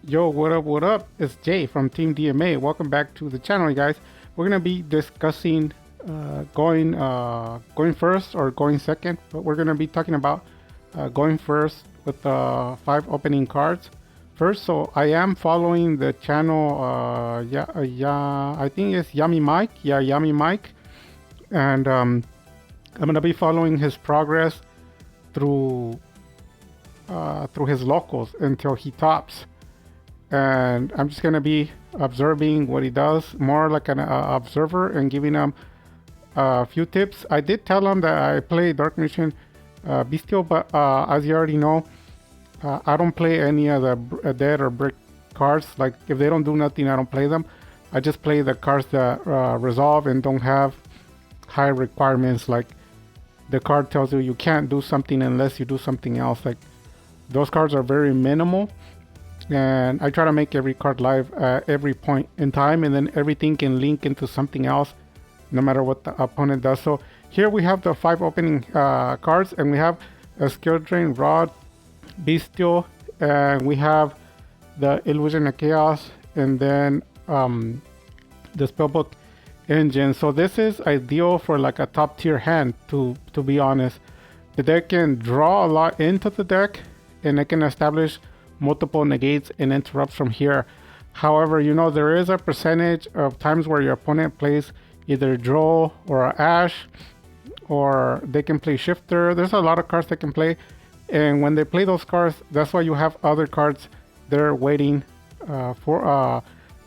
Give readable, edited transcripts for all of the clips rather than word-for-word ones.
Yo, what up, what up? It's Jay from Team DMA. Welcome back to the channel, you guys. We're gonna be discussing going first or going second, but we're gonna be talking about going first with 5 opening cards first. So I am following the channel, I think it's Yummy Mike. Yeah, Yummy Mike, and I'm gonna be following his progress through through his locals until he tops, and I'm just gonna be observing what he does, more like an observer, and giving him a few tips. I did tell him that I play Dark Mission Bestial, but as you already know, I don't play any of the dead or brick cards. Like if they don't do nothing, I don't play them. I just play the cards that resolve and don't have high requirements. Like the card tells you can't do something unless you do something else. Like those cards are very minimal, and I try to make every card live at every point in time, and then everything can link into something else no matter what the opponent does. So here we have the 5 opening cards, and we have a Skill Drain, Rod, Bestial, and we have the Illusion of Chaos, and then the Spellbook Engine. So this is ideal for like a top tier hand, to be honest. The deck can draw a lot into the deck, and it can establish multiple negates and interrupts from here. However, you know, there is a percentage of times where your opponent plays either Droll or Ash, or they can play Shifter. There's a lot of cards they can play, and when they play those cards, that's why you have other cards they're waiting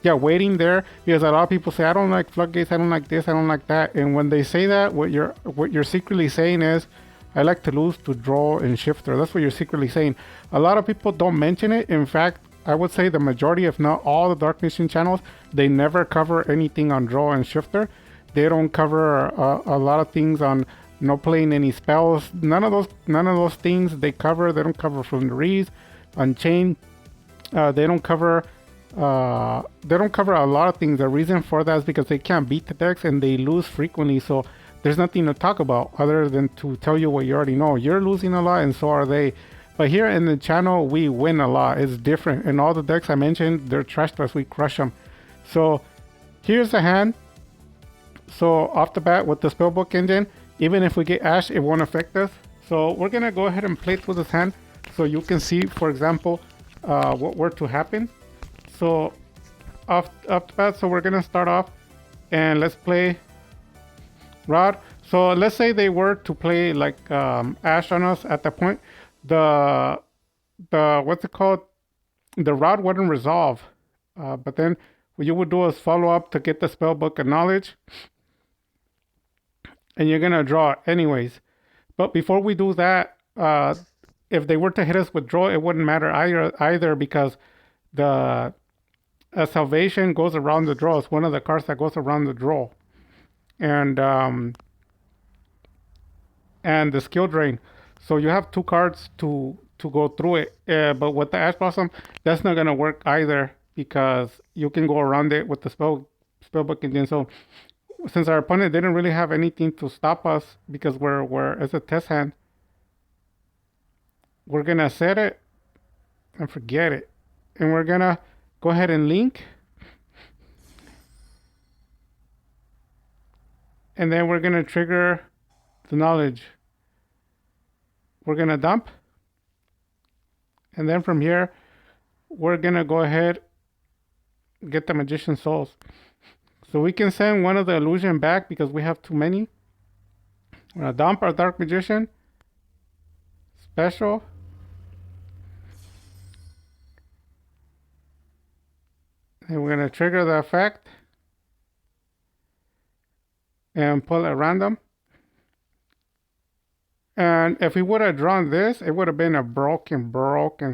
waiting there, because a lot of people say, I don't like Floodgates, I don't like this, I don't like that. And when they say that, what you're secretly saying is, I like to lose to Droll and Shifter. That's what you're secretly saying. A lot of people don't mention it. In fact, I would say the majority, if not all, the Dark Mission channels, they never cover anything on Droll and Shifter. They don't cover a lot of things on no playing any spells. None of those things they cover. They don't cover from the Reeds, Unchained. They don't cover a lot of things. The reason for that is because they can't beat the decks and they lose frequently. So there's nothing to talk about other than to tell you what you already know. You're losing a lot, and so are they. But here in the channel, we win a lot. It's different. And all the decks I mentioned, they're trash to us. We crush them. So here's the hand. So off the bat with the Spellbook Engine, even if we get Ash, it won't affect us. So we're going to go ahead and play through this hand so you can see, for example, what were to happen. So off the bat, so we're going to start off and let's play Rod. So let's say they were to play like Ash on us at that point. The what's it called? The Rod wouldn't resolve. But then what you would do is follow up to get the Spellbook of Knowledge, and you're gonna draw anyways. But before we do that, if they were to hit us with draw, it wouldn't matter either because the Salvation goes around the draw. It's one of the cards that goes around the draw, and the Skill Drain. So you have 2 cards to go through it. But with the Ash Blossom, that's not gonna work either because you can go around it with the Spellbook Engine. So since our opponent didn't really have anything to stop us because we're as a test hand, we're gonna set it and forget it, and we're gonna go ahead and link, and then we're gonna trigger the knowledge. We're gonna dump, and then from here we're gonna go ahead get the Magician Souls. So we can send one of the illusion back because we have too many. We're gonna dump our Dark Magician special, and we're gonna trigger the effect and pull at random. And if we would have drawn this, it would have been a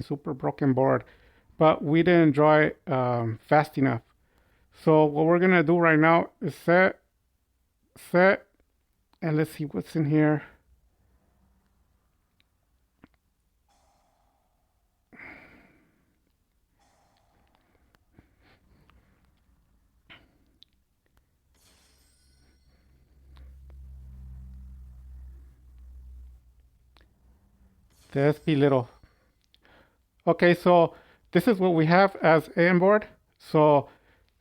super broken board. But we didn't draw it fast enough. So what we're gonna do right now is set, and let's see what's in here. The SP little. Okay, so this is what we have as AM board. So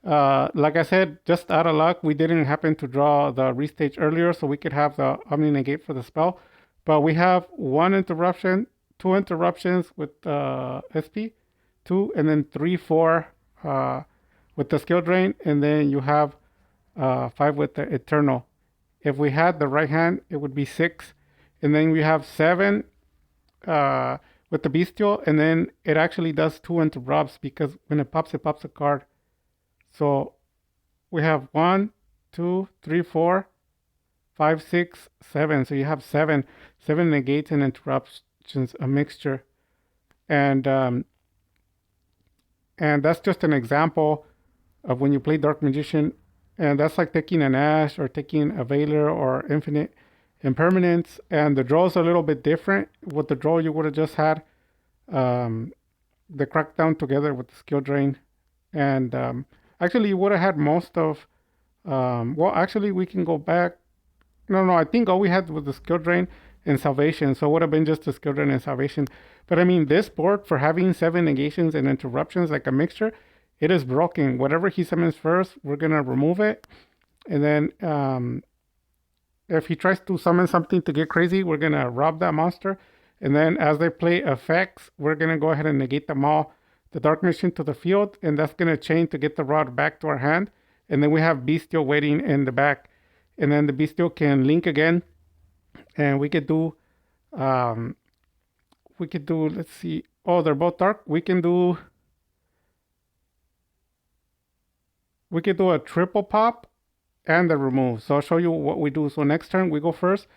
like I said, just out of luck, we didn't happen to draw the restage earlier, so we could have the Omni Negate for the spell. But we have one interruption, two interruptions with SP, two, and then 3, 4 with the skill drain, and then you have 5 with the Eternal. If we had the right hand, it would be 6, and then we have 7 with the Bestial, and then it actually does 2 interrupts because when it pops a card. So we have 1, 2, 3, 4, 5, 6, 7. So you have 7 negates and interruptions, a mixture, and that's just an example of when you play Dark Magician, and that's like taking an Ash or taking a Veiler or Infinite Impermanence, and the draw is a little bit different. With the draw, you would have just had the Crackdown together with the Skill Drain, and actually you would have had most of, well, actually we can go back. No, I think all we had was the Skill Drain and Salvation, so it would have been just the Skill Drain and Salvation. But I mean, this board, for having 7 negations and interruptions like a mixture, it is broken. Whatever he summons first, we're going to remove it. And then if he tries to summon something to get crazy, we're going to rob that monster. And then as they play effects, we're going to go ahead and negate them all. The Dark Magician to the field, and that's going to chain to get the rod back to our hand. And then we have Bestial waiting in the back. And then the Bestial can link again. And we could do, let's see. Oh, they're both dark. We could do a triple pop and the remove. So I'll show you what we do. So next turn we go first.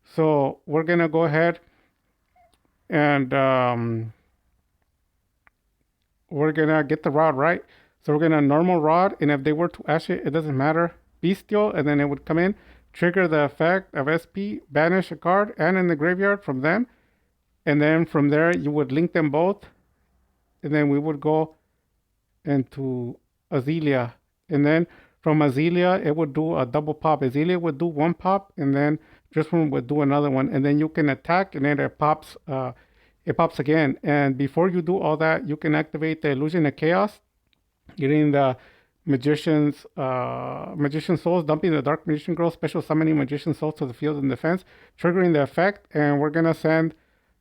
So we're gonna go ahead and we're gonna get the rod, right? So we're gonna normal rod, and if they were to ash it, it doesn't matter. Bestial, and then it would come in, trigger the effect of SP, banish a card and in the graveyard from them, and then from there you would link them both, and then we would go into Azalea, and then from Azalea it would do a double pop. Azalea would do 1 pop, and then Drifloon would do another one, and then you can attack, and then it pops again. And before you do all that, you can activate the Illusion of Chaos, getting the Magician Souls, dumping the Dark Magician Girl, special summoning Magician Souls to the field in defense, triggering the effect, and we're gonna send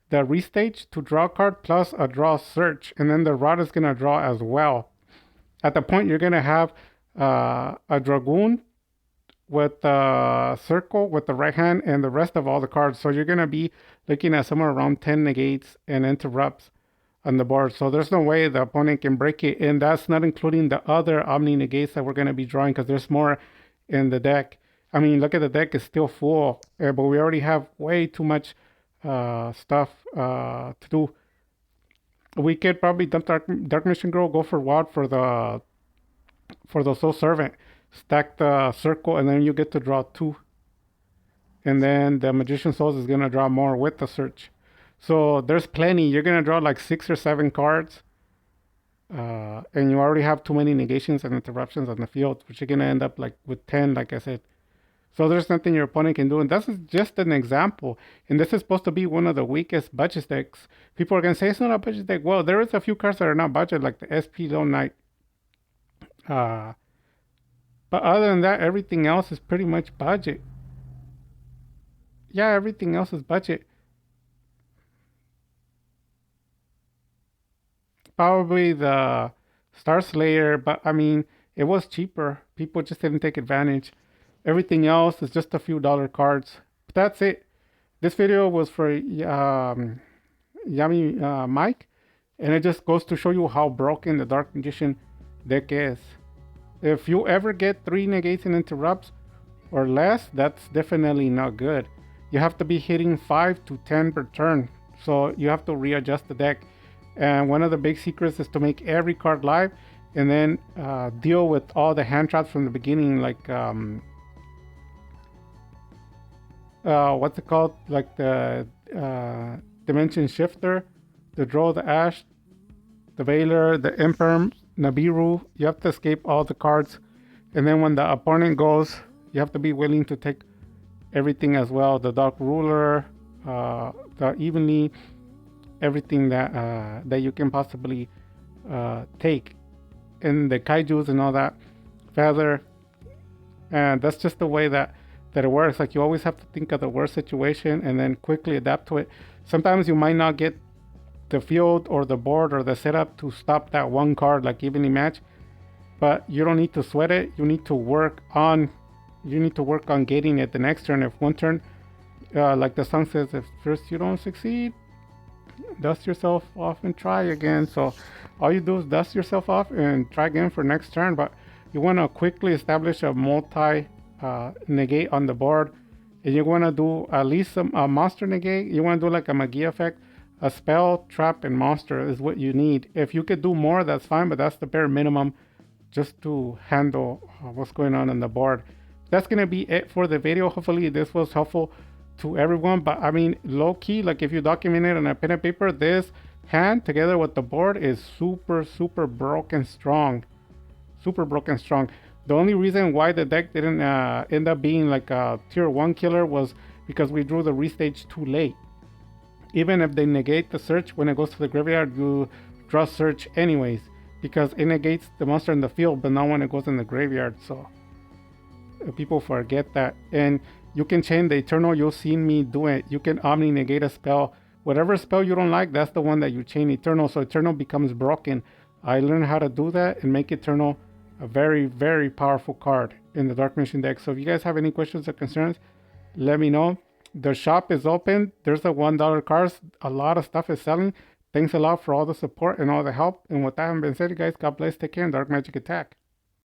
the restage to draw a card plus a draw search, and then the rod is gonna draw as well. At the point, you're gonna have a Dragoon with a circle with the right hand and the rest of all the cards. So you're gonna be looking at somewhere around 10 negates and interrupts on the board. So there's no way the opponent can break it, and that's not including the other Omni negates that we're gonna be drawing, because there's more in the deck. I mean, look at the deck, it's still full, but we already have way too much stuff to do. We could probably dump Dark Magician Girl, go for WAD for the Soul Servant, stack the circle, and then you get to draw 2. And then the Magician Souls is gonna draw more with the search. So there's plenty. You're gonna draw like 6 or 7 cards, and you already have too many negations and interruptions on the field, which you're gonna end up like with 10, like I said. So there's nothing your opponent can do, and this is just an example. And this is supposed to be one of the weakest budget decks. People are gonna say it's not a budget deck. Well, there is a few cards that are not budget, like the SP Lone Knight. But other than that, everything else is pretty much budget. Yeah, everything else is budget. Probably the Star Slayer, but I mean, it was cheaper. People just didn't take advantage. Everything else is just a few dollar cards. But that's it. This video was for Yami Mike, and it just goes to show you how broken the Dark Magician deck is. If you ever get 3 negates and interrupts or less, that's definitely not good. You have to be hitting 5 to 10 per turn, so you have to readjust the deck. And one of the big secrets is to make every card live, and then deal with all the hand traps from the beginning, like what's it called, like the Dimension Shifter, the Draw, the Ash, the Veiler, the Imperm, Nibiru. You have to escape all the cards, and then when the opponent goes, you have to be willing to take everything as well. The Dark Ruler, the Evenly, everything that you can possibly take in the kaijus and all that feather. And that's just the way that it works. Like, you always have to think of the worst situation and then quickly adapt to it. Sometimes you might not get the field or the board or the setup to stop that one card like evenly match, but you don't need to sweat it. You need to work on getting it the next turn. If one turn, like the song says, if first you don't succeed, dust yourself off and try again. So all you do is dust yourself off and try again for next turn. But you want to quickly establish a multi negate on the board, and you want to do at least a monster negate. You want to do like a Magia effect. A spell, trap, and monster is what you need. If you could do more, that's fine, but that's the bare minimum just to handle what's going on the board. That's gonna be it for the video. Hopefully this was helpful to everyone. But I mean, low key, like if you document it on a pen and paper, this hand together with the board is super broken strong. Super broken strong. The only reason why the deck didn't end up being like a tier 1 killer was because we drew the restage too late. Even if they negate the search when it goes to the graveyard, you draw search anyways, because it negates the monster in the field, but not when it goes in the graveyard. So people forget that. And you can chain the Eternal. You'll see me do it. You can Omni negate a spell. Whatever spell you don't like, that's the one that you chain Eternal. So Eternal becomes broken. I learned how to do that and make Eternal a very powerful card in the Dark Magician deck. So if you guys have any questions or concerns, let me know. The shop is open. There's the $1 cards. A lot of stuff is selling. Thanks a lot for all the support and all the help. And with that having been said, guys, God bless. Take care and Dark Magic Attack.